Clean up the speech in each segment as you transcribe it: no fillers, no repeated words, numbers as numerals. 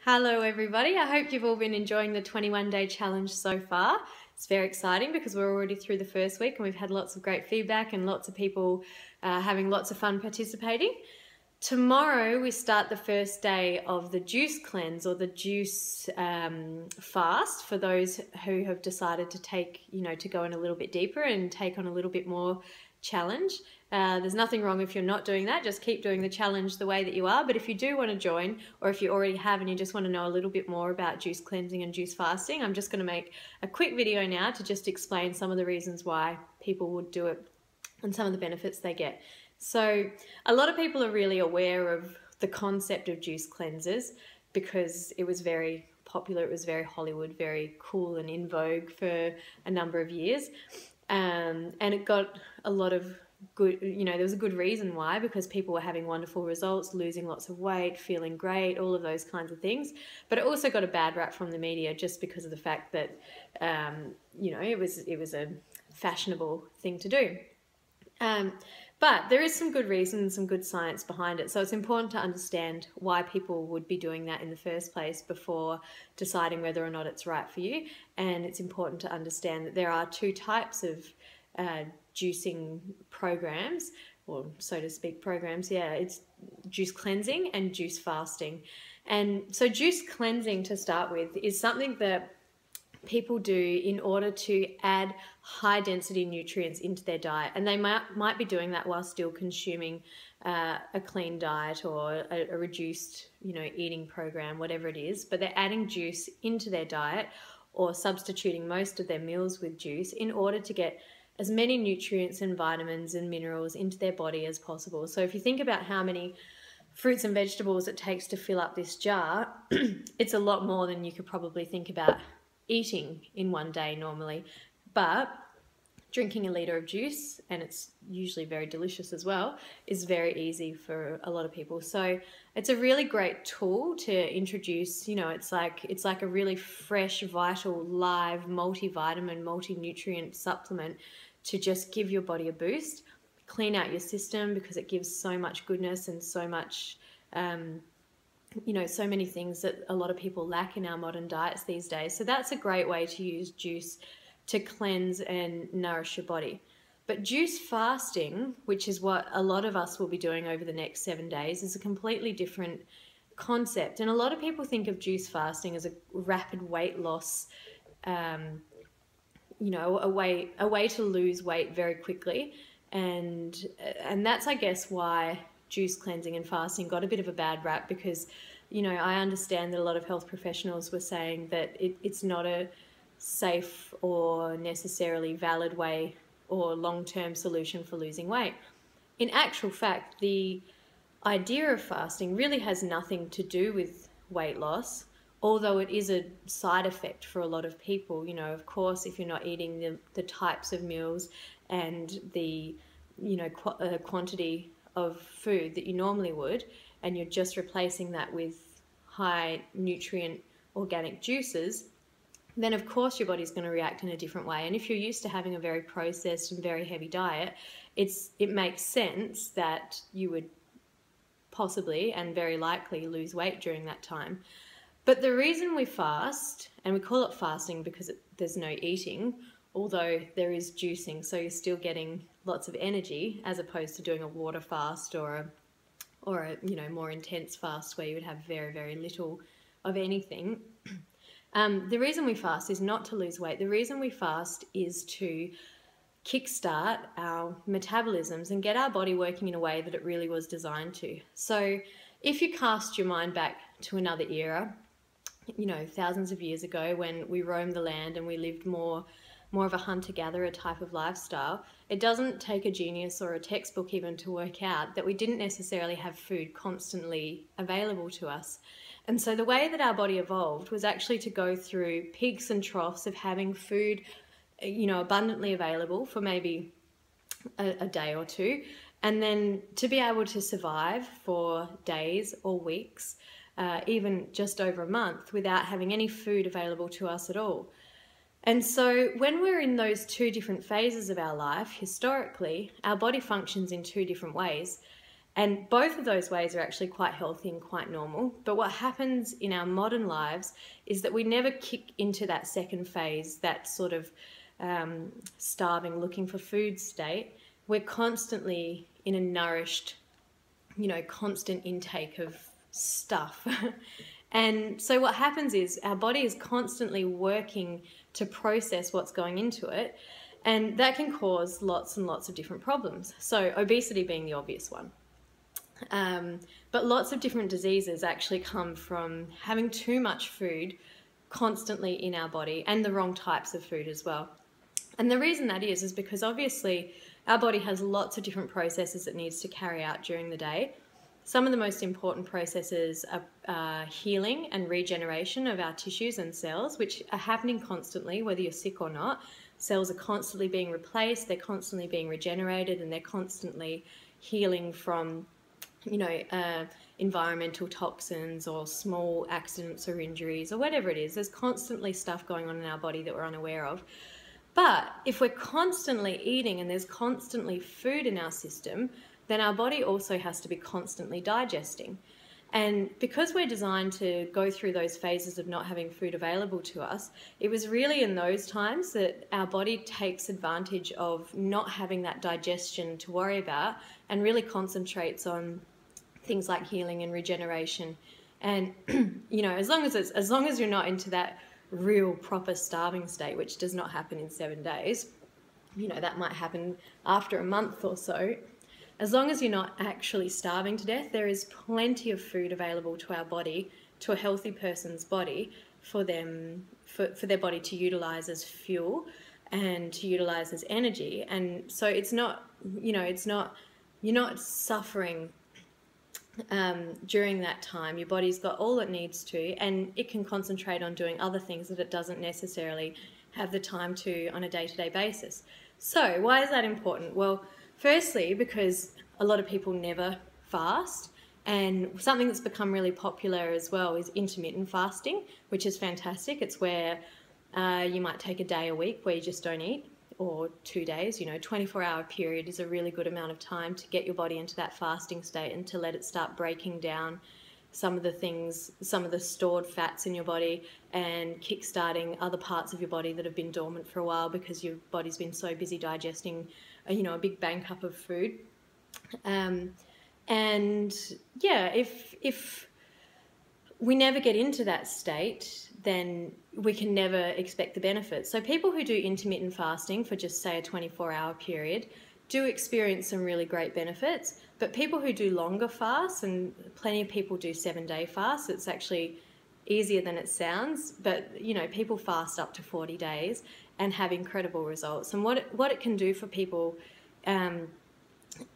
Hello everybody, I hope you've all been enjoying the 21-day challenge so far. It's very exciting because we're already through the first week and we've had lots of great feedback and lots of people having lots of fun participating. Tomorrow we start the first day of the juice cleanse or the juice fast for those who have decided to to go in a little bit deeper and take on a little bit more challenge. There's nothing wrong if you're not doing that, just keep doing the challenge the way that you are. But if you do want to join, or if you already have and you just want to know a little bit more about juice cleansing and juice fasting, I'm just going to make a quick video now to just explain some of the reasons why people would do it and some of the benefits they get. So a lot of people are really aware of the concept of juice cleansers because it was very popular, it was very Hollywood, very cool and in vogue for a number of years. And it got a lot of good, there was a good reason why, because people were having wonderful results, losing lots of weight, feeling great, all of those kinds of things. But it also got a bad rap from the media just because of the fact that, it was a fashionable thing to do. But there is some good reason, some good science behind it. So it's important to understand why people would be doing that in the first place before deciding whether or not it's right for you. And it's important to understand that there are two types of juicing programs, or so to speak programs. Yeah, it's juice cleansing and juice fasting. And so juice cleansing, to start with, is something that people do in order to add high density nutrients into their diet, and they might be doing that while still consuming a clean diet or a reduced eating program, whatever it is, but they're adding juice into their diet or substituting most of their meals with juice in order to get as many nutrients and vitamins and minerals into their body as possible. So if you think about how many fruits and vegetables it takes to fill up this jar, it's a lot more than you could probably think about eating in one day normally. But drinking a litre of juice, and it's usually very delicious as well, is very easy for a lot of people. So it's a really great tool to introduce. It's like a really fresh, vital, live, multivitamin, multi-nutrient supplement to just give your body a boost, clean out your system, because it gives so much goodness and so much so many things that a lot of people lack in our modern diets these days. So that's a great way to use juice to cleanse and nourish your body. But juice fasting, which is what a lot of us will be doing over the next 7 days, is a completely different concept. And a lot of people think of juice fasting as a rapid weight loss, a way to lose weight very quickly. And that's, I guess, why juice cleansing and fasting got a bit of a bad rap, because I understand that a lot of health professionals were saying that it's not a safe or necessarily valid way or long-term solution for losing weight. In actual fact, the idea of fasting really has nothing to do with weight loss, although it is a side effect for a lot of people. Of course, if you're not eating the types of meals and the quantity of food that you normally would, and you're just replacing that with high nutrient organic juices, then of course your body's going to react in a different way. And if you're used to having a very processed and very heavy diet, it makes sense that you would possibly and very likely lose weight during that time. But the reason we fast, and we call it fasting because there's no eating, although there is juicing, so you're still getting lots of energy, as opposed to doing a water fast or a more intense fast where you would have very, very little of anything. The reason we fast is not to lose weight. The reason we fast is to kickstart our metabolisms and get our body working in a way that it really was designed to. So if you cast your mind back to another era, thousands of years ago, when we roamed the land and we lived more of a hunter-gatherer type of lifestyle, it doesn't take a genius or a textbook even to work out that we didn't necessarily have food constantly available to us. And so the way that our body evolved was actually to go through peaks and troughs of having food, abundantly available for maybe a day or two, and then to be able to survive for days or weeks, even just over a month, without having any food available to us at all. And so when we're in those two different phases of our life, historically, our body functions in two different ways. And both of those ways are actually quite healthy and quite normal. But what happens in our modern lives is that we never kick into that second phase, that sort of starving, looking for food state. We're constantly in a nourished, constant intake of stuff. And so what happens is our body is constantly working to process what's going into it. And that can cause lots and lots of different problems. So obesity being the obvious one. But lots of different diseases actually come from having too much food constantly in our body, and the wrong types of food as well. And the reason that is because obviously our body has lots of different processes it needs to carry out during the day. Some of the most important processes are healing and regeneration of our tissues and cells, which are happening constantly, whether you're sick or not. Cells are constantly being replaced, they're constantly being regenerated, and they're constantly healing from environmental toxins or small accidents or injuries or whatever it is. There's constantly stuff going on in our body that we're unaware of. But if we're constantly eating and there's constantly food in our system, then our body also has to be constantly digesting. And because we're designed to go through those phases of not having food available to us, it was really in those times that our body takes advantage of not having that digestion to worry about and really concentrates on things like healing and regeneration. And as long as you're not into that real proper starving state, which does not happen in 7 days, that might happen after a month or so. As long as you're not actually starving to death, there is plenty of food available to our body, to a healthy person's body, for their body to utilize as fuel and to utilize as energy. And so it's not, you're not suffering during that time. Your body's got all it needs to, and it can concentrate on doing other things that it doesn't necessarily have the time to on a day-to-day basis. So why is that important? Well, firstly, because a lot of people never fast, and something that's become really popular as well is intermittent fasting, which is fantastic. It's where you might take a day a week where you just don't eat, or 2 days. 24-hour period is a really good amount of time to get your body into that fasting state and to let it start breaking down some of the stored fats in your body and kickstarting other parts of your body that have been dormant for a while because your body's been so busy digesting a big bank up of food. If we never get into that state, then we can never expect the benefits. So people who do intermittent fasting for just, say, a 24-hour period do experience some really great benefits. But people who do longer fasts, and plenty of people do 7-day fasts, it's actually easier than it sounds, but people fast up to 40 days and have incredible results. And what it can do for people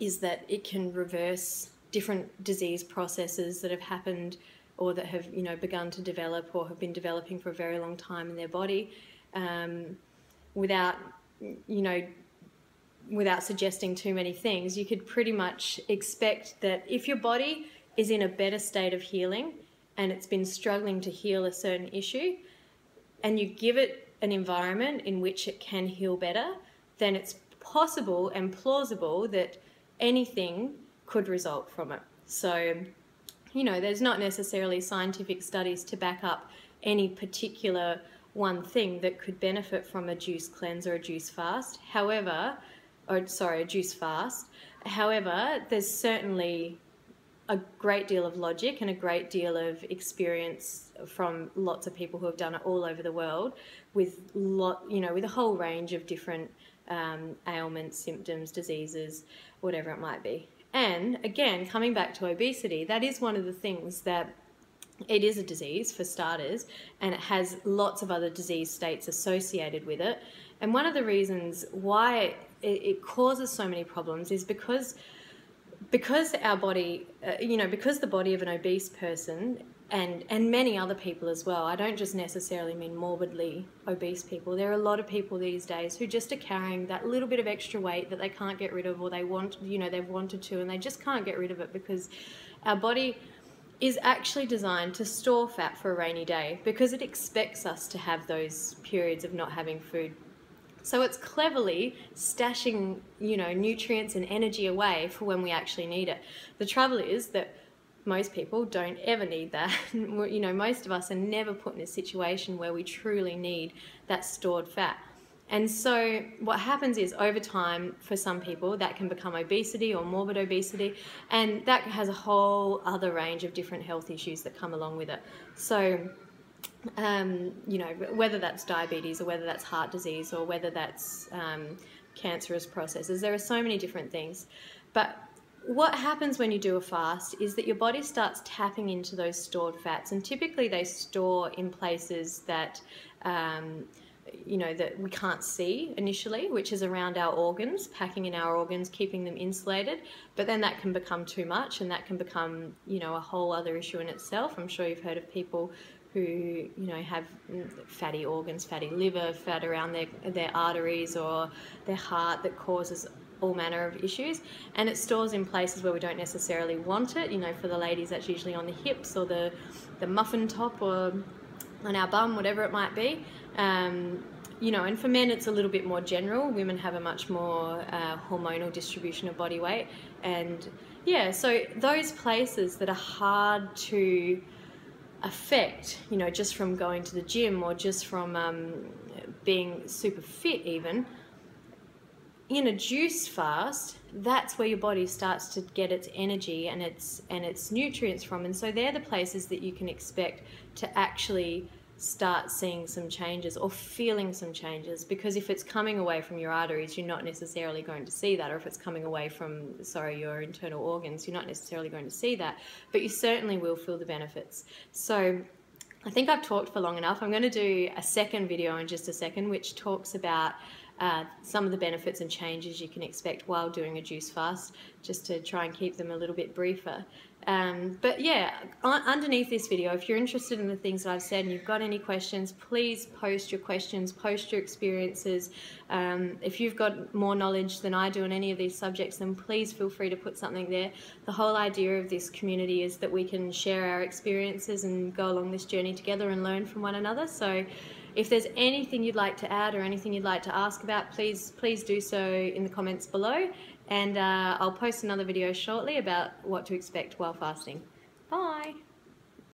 is that it can reverse different disease processes that have happened or that have begun to develop or have been developing for a very long time in their body, without suggesting too many things. You could pretty much expect that if your body is in a better state of healing and it's been struggling to heal a certain issue, and you give it an environment in which it can heal better, then it's possible and plausible that anything could result from it. So, there's not necessarily scientific studies to back up any particular one thing that could benefit from a juice cleanse or a juice fast. A juice fast. However, there's certainly a great deal of logic and a great deal of experience from lots of people who have done it all over the world with a whole range of different ailments, symptoms, diseases, whatever it might be. And again, coming back to obesity, that is one of the things that it is a disease for starters, and it has lots of other disease states associated with it. And one of the reasons why it causes so many problems is because our body, because the body of an obese person and many other people as well, I don't just necessarily mean morbidly obese people. There are a lot of people these days who just are carrying that little bit of extra weight that they can't get rid of, or they've wanted to, and they just can't get rid of it because our body is actually designed to store fat for a rainy day, because it expects us to have those periods of not having food. So it's cleverly stashing, nutrients and energy away for when we actually need it. The trouble is that most people don't ever need that. Most of us are never put in a situation where we truly need that stored fat. And so what happens is, over time, for some people, that can become obesity or morbid obesity, and that has a whole other range of different health issues that come along with it. So whether that's diabetes or whether that's heart disease or whether that's cancerous processes, there are so many different things. But what happens when you do a fast is that your body starts tapping into those stored fats, and typically they store in places that that we can't see initially, which is around our organs, packing in our organs, keeping them insulated. But then that can become too much, and that can become, a whole other issue in itself. I'm sure you've heard of people who, have fatty organs, fatty liver, fat around their arteries or their heart, that causes all manner of issues, and it stores in places where we don't necessarily want it. For the ladies, that's usually on the hips or the muffin top or on our bum, whatever it might be. And for men it's a little bit more general. Women have a much more hormonal distribution of body weight, and so those places that are hard to affect, just from going to the gym or just from being super fit even, in a juice fast, that's where your body starts to get its energy and its nutrients from. And so they're the places that you can expect to actually start seeing some changes or feeling some changes, because if it's coming away from your arteries, you're not necessarily going to see that, or if it's coming away from your internal organs, you're not necessarily going to see that, but you certainly will feel the benefits. So I think I've talked for long enough. I'm going to do a second video in just a second, which talks about some of the benefits and changes you can expect while doing a juice fast, just to try and keep them a little bit briefer. But underneath this video, if you're interested in the things that I've said and you've got any questions, please post your questions, post your experiences. If you've got more knowledge than I do on any of these subjects, then please feel free to put something there. The whole idea of this community is that we can share our experiences and go along this journey together and learn from one another. So if there's anything you'd like to add or anything you'd like to ask about, please do so in the comments below, and I'll post another video shortly about what to expect while fasting.